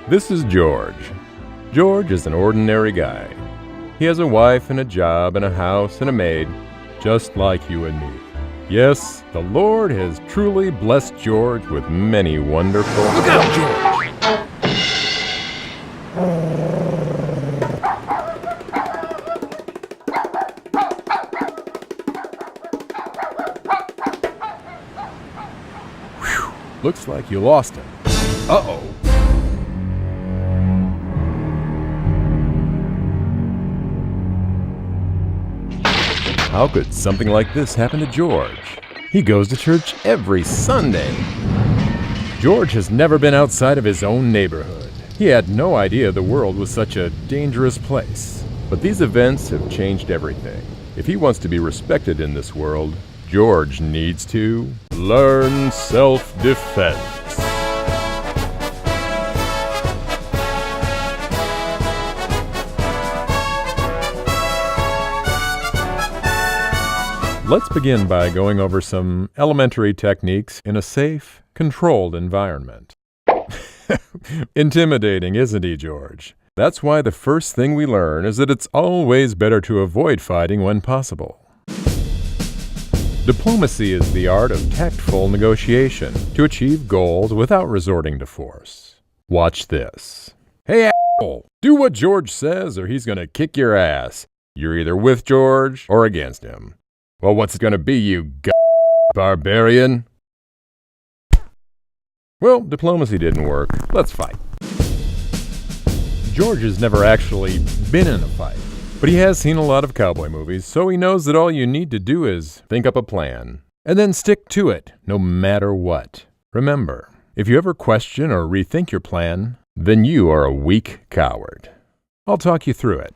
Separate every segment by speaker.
Speaker 1: This is George. George is an ordinary guy. He has a wife and a job and a house and a maid, just like you and me. Yes, the Lord has truly blessed George with many wonderful...
Speaker 2: Look out, George!
Speaker 1: Looks like you lost him. Uh-oh. How could something like this happen to George? He goes to church every Sunday. George has never been outside of his own neighborhood. He had no idea the world was such a dangerous place. But these events have changed everything. If he wants to be respected in this world, George needs to learn self-defense. Let's begin by going over some elementary techniques in a safe, controlled environment. Intimidating, isn't he, George? That's why the first thing we learn is that it's always better to avoid fighting when possible. Diplomacy is the art of tactful negotiation to achieve goals without resorting to force. Watch this. Hey, asshole! Do what George says or he's gonna kick your ass. You're either with George or against him. Well, what's it gonna be, you barbarian? Well, diplomacy didn't work. Let's fight. George has never actually been in a fight. But he has seen a lot of cowboy movies, so he knows that all you need to do is think up a plan, and then stick to it, no matter what. Remember, if you ever question or rethink your plan, then you are a weak coward. I'll talk you through it.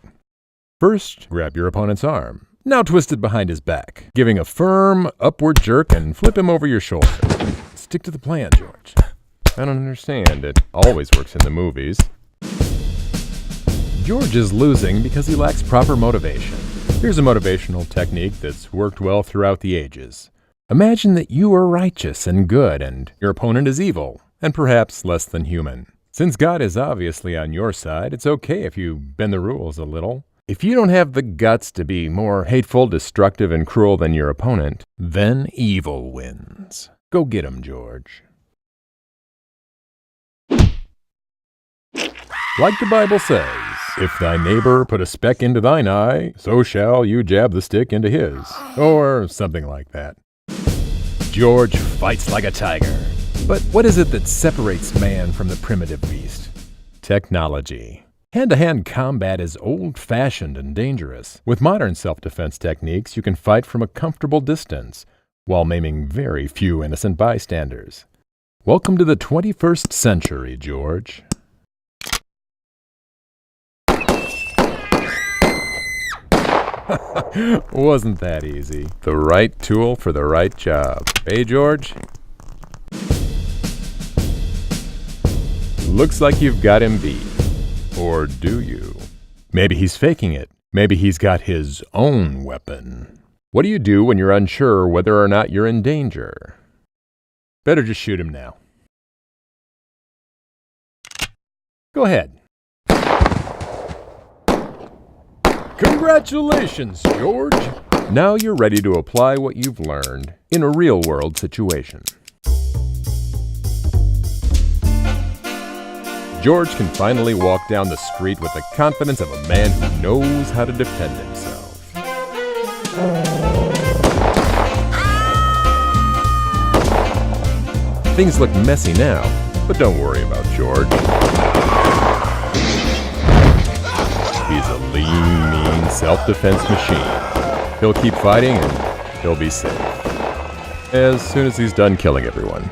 Speaker 1: First, grab your opponent's arm, now twist it behind his back, giving a firm upward jerk and flip him over your shoulder. Stick to the plan, George. I don't understand. It always works in the movies. George is losing because he lacks proper motivation. Here's a motivational technique that's worked well throughout the ages. Imagine that you are righteous and good and your opponent is evil and perhaps less than human. Since God is obviously on your side, it's okay if you bend the rules a little. If you don't have the guts to be more hateful, destructive, and cruel than your opponent, then evil wins. Go get him, George. Like the Bible says, if thy neighbor put a speck into thine eye, so shall you jab the stick into his. Or something like that. George fights like a tiger. But what is it that separates man from the primitive beast? Technology. Hand-to-hand combat is old-fashioned and dangerous. With modern self-defense techniques, you can fight from a comfortable distance, while maiming very few innocent bystanders. Welcome to the 21st century, George. Wasn't that easy? The right tool for the right job. Hey, George? Looks like you've got him beat. Or do you? Maybe he's faking it. Maybe he's got his own weapon. What do you do when you're unsure whether or not you're in danger? Better just shoot him now. Go ahead. Congratulations, George! Now you're ready to apply what you've learned in a real-world situation. George can finally walk down the street with the confidence of a man who knows how to defend himself. Things look messy now, but don't worry about George. He's a lean, mean, self-defense machine. He'll keep fighting and he'll be safe. As soon as he's done killing everyone.